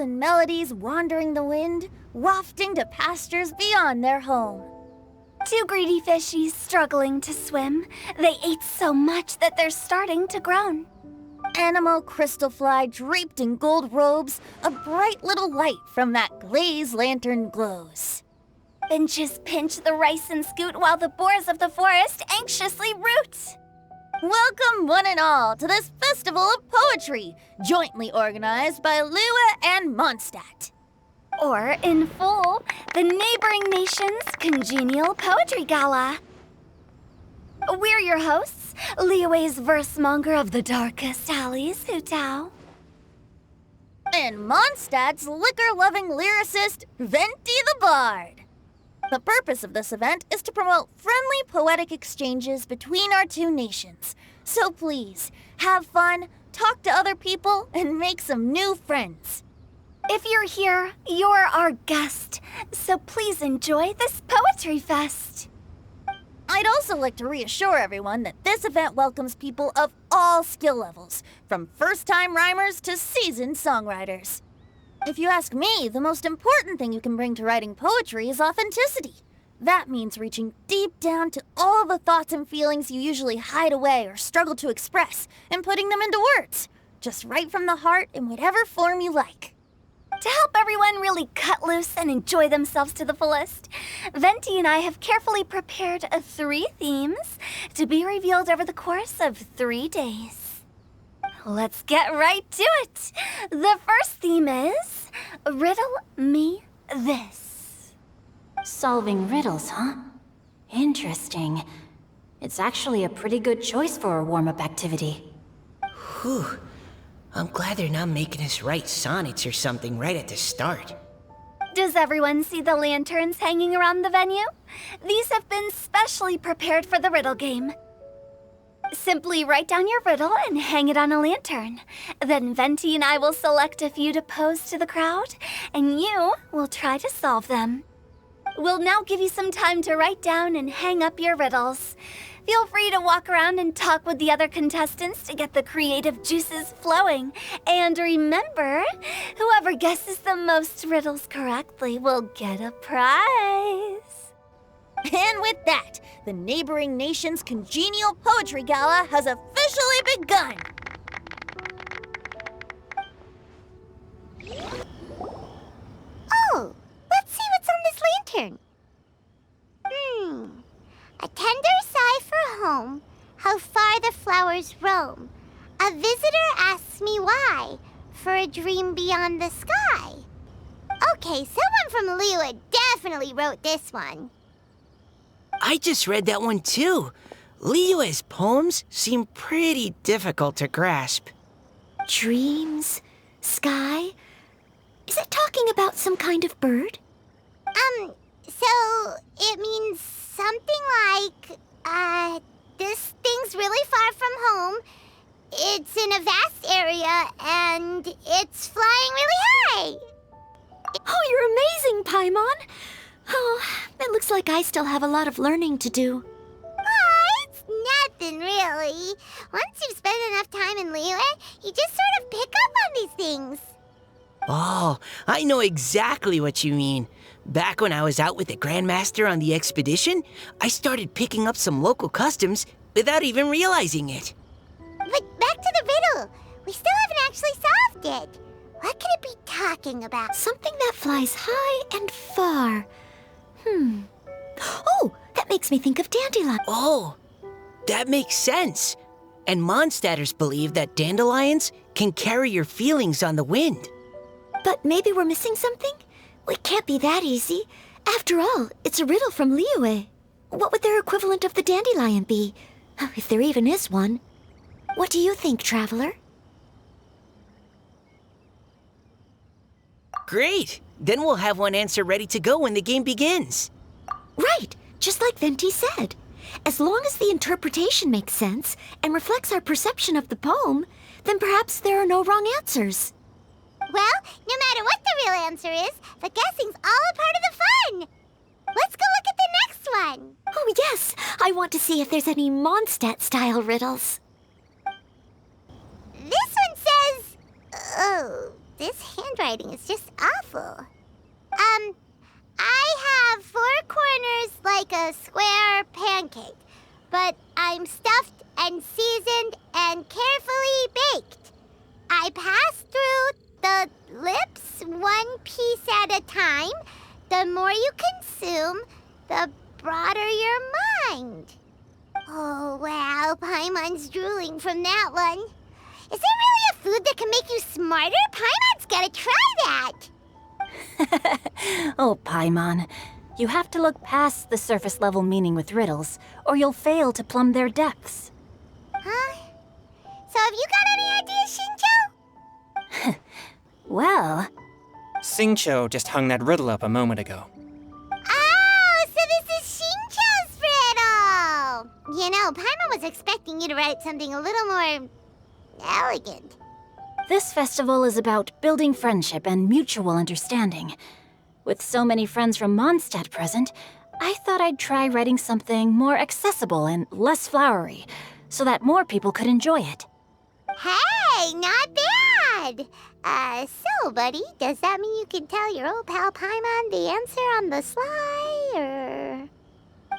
and melodies wandering the wind, wafting to pastures beyond their home. Two greedy fishies struggling to swim. They ate so much that they're starting to groan. Animal crystal fly draped in gold robes, a bright little light from that glazed lantern glows. Finches pinch the rice and scoot while the boars of the forest anxiously root. Welcome one and all to this festival of poetry, jointly organized by Liyue and Mondstadt. Or, in full, the neighboring nation's congenial poetry gala. We're your hosts, Liyue's verse-monger of the darkest alleys, Hutao. And Mondstadt's liquor-loving lyricist, Venti the Bard. The purpose of this event is to promote friendly poetic exchanges between our two nations. So please, have fun, talk to other people, and make some new friends. If you're here, you're our guest, so please enjoy this poetry fest. I'd also like to reassure everyone that this event welcomes people of all skill levels, from first-time rhymers to seasoned songwriters. If you ask me, the most important thing you can bring to writing poetry is authenticity. That means reaching deep down to all the thoughts and feelings you usually hide away or struggle to express, and putting them into words. Just write from the heart in whatever form you like. To help everyone really cut loose and enjoy themselves to the fullest, Venti and I have carefully prepared 3 themes to be revealed over the course of 3 days. Let's get right to it. The first theme is Riddle Me This. Solving riddles, huh? Interesting. It's actually a pretty good choice for a warm-up activity. Whew. I'm glad they're not making us write sonnets or something right at the start. Does everyone see the lanterns hanging around the venue? These have been specially prepared for the riddle game. Simply write down your riddle and hang it on a lantern. Then Venti and I will select a few to pose to the crowd, and you will try to solve them. We'll now give you some time to write down and hang up your riddles. Feel free to walk around and talk with the other contestants to get the creative juices flowing. And remember, whoever guesses the most riddles correctly will get a prize. And with that, the neighboring nation's congenial poetry gala has officially begun. Oh, let's see what's on this lantern. A tender sigh for home, how far the flowers roam. A visitor asks me why, for a dream beyond the sky. Okay, someone from Liyue definitely wrote this one. I just read that one too. Liyue's poems seem pretty difficult to grasp. Dreams? Sky? Is it talking about some kind of bird? So it means something like, this thing's really far from home. It's in a vast area, and it's flying really high. Oh, you're amazing, Paimon! Oh, it looks like I still have a lot of learning to do. It's nothing really. Once you've spent enough time in Liyue, you just sort of pick up on these things. Oh, I know exactly what you mean. Back when I was out with the Grandmaster on the expedition, I started picking up some local customs without even realizing it. But back to the riddle. We still haven't actually solved it. What could it be talking about? Something that flies high and far. Oh, that makes me think of dandelion. Oh, that makes sense. And Mondstadters believe that dandelions can carry your feelings on the wind. But maybe we're missing something? It can't be that easy. After all, it's a riddle from Liyue. What would their equivalent of the dandelion be? If there even is one. What do you think, Traveler? Great! Then we'll have one answer ready to go when the game begins. Right, just like Venti said. As long as the interpretation makes sense and reflects our perception of the poem, then perhaps there are no wrong answers. Well, no matter what the real answer is, the guessing's all a part of the fun. Let's go look at the next one. Oh, yes. I want to see if there's any Mondstadt-style riddles. This one says... Oh, this handwriting is just awful. I have 4 corners like a square pancake, but I'm stuffed and seasoned and carefully baked. I pass through the lips 1 piece at a time. The more you consume, the broader your mind. Oh, wow, Paimon's drooling from that one. Is there really a food that can make you smarter? Paimon's gotta try that. Oh, Paimon. You have to look past the surface-level meaning with riddles, or you'll fail to plumb their depths. Huh? So have you got any ideas, Shinjo? Well, Xingqiu just hung that riddle up a moment ago. Oh, so this is Shinjo's riddle! You know, Paimon was expecting you to write something a little more elegant. this festival is about building friendship and mutual understanding. With so many friends from Mondstadt present, I thought I'd try writing something more accessible and less flowery, so that more people could enjoy it. Hey, not bad! So, buddy, does that mean you can tell your old pal Paimon the answer on the sly, or...?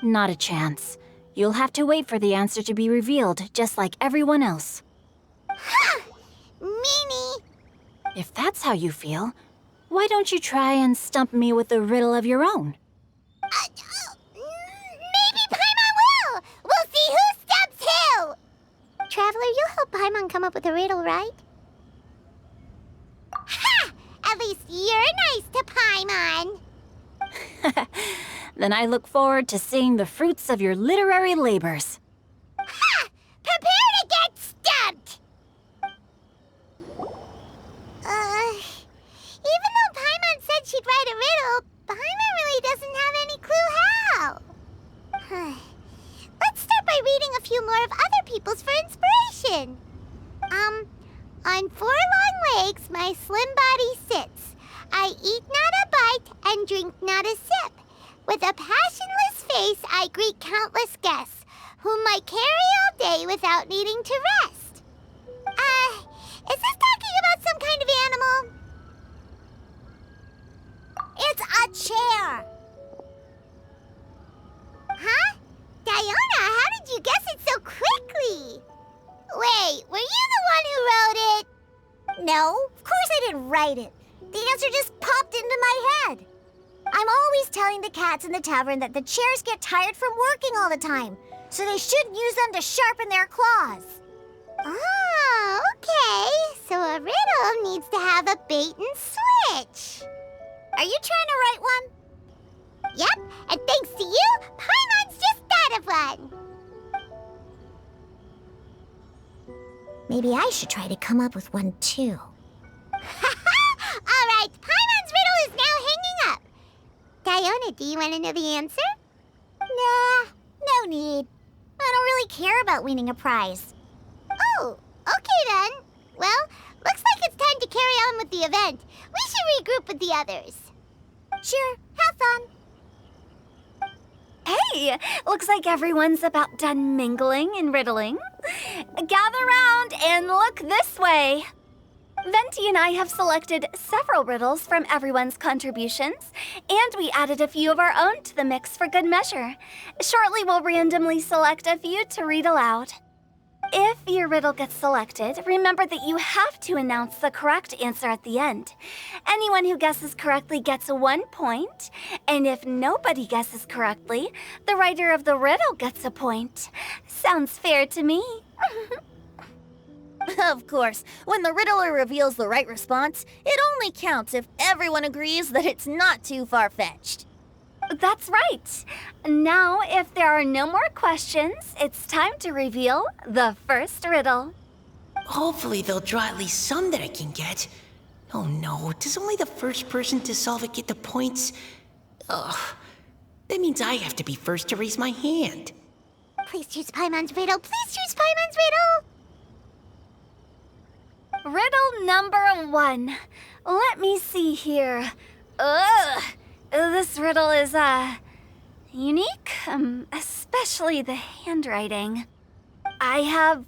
Not a chance. You'll have to wait for the answer to be revealed, just like everyone else. Ha! Meanie! If that's how you feel, why don't you try and stump me with a riddle of your own? Maybe Paimon will! We'll see who stumps who! Traveler, you'll help Paimon come up with a riddle, right? Ha! At least you're nice to Paimon! Then I look forward to seeing the fruits of your literary labors. Ha! Prepare to get stumped! Even though Paimon said she'd write a riddle, Paimon really doesn't have any clue how. Let's start by reading a few more of other people's for inspiration. On 4 long legs, my slim body sits. I eat not a bite and drink not a sip. With a passionless face, I greet countless guests, whom I carry all day without needing to rest. Is this talking about some kind of animal? It's a chair! Huh? Diona, how did you guess it so quickly? Wait, were you the one who wrote it? No, of course I didn't write it. The answer just popped into my head. I'm always telling the cats in the tavern that the chairs get tired from working all the time, so they shouldn't use them to sharpen their claws. Oh, okay. So a riddle needs to have a bait and switch. Are you trying to write one? Yep, and thanks to you, Paimon's just thought of one. Maybe I should try to come up with one too. All right, Paimon's riddle is now hanging up. Diona, do you want to know the answer? Nah, no need. I don't really care about winning a prize. Oh, okay then. Well, looks like it's time to carry on with the event. We should regroup with the others. Sure, have fun. Hey, looks like everyone's about done mingling and riddling. Gather round and look this way. Venti and I have selected several riddles from everyone's contributions, and we added a few of our own to the mix for good measure. Shortly, we'll randomly select a few to read aloud. If your riddle gets selected, remember that you have to announce the correct answer at the end. Anyone who guesses correctly gets 1 point, and if nobody guesses correctly, the writer of the riddle gets a point. Sounds fair to me. Of course, when the riddler reveals the right response, it only counts if everyone agrees that it's not too far-fetched. That's right. Now, if there are no more questions, it's time to reveal the first riddle. Hopefully they'll draw at least some that I can get. Oh no, does only the first person to solve it get the points? Ugh, that means I have to be first to raise my hand. Please choose Paimon's riddle. Please choose Paimon's riddle. Riddle number 1. Let me see here. Ugh. This riddle is, unique, especially the handwriting. I have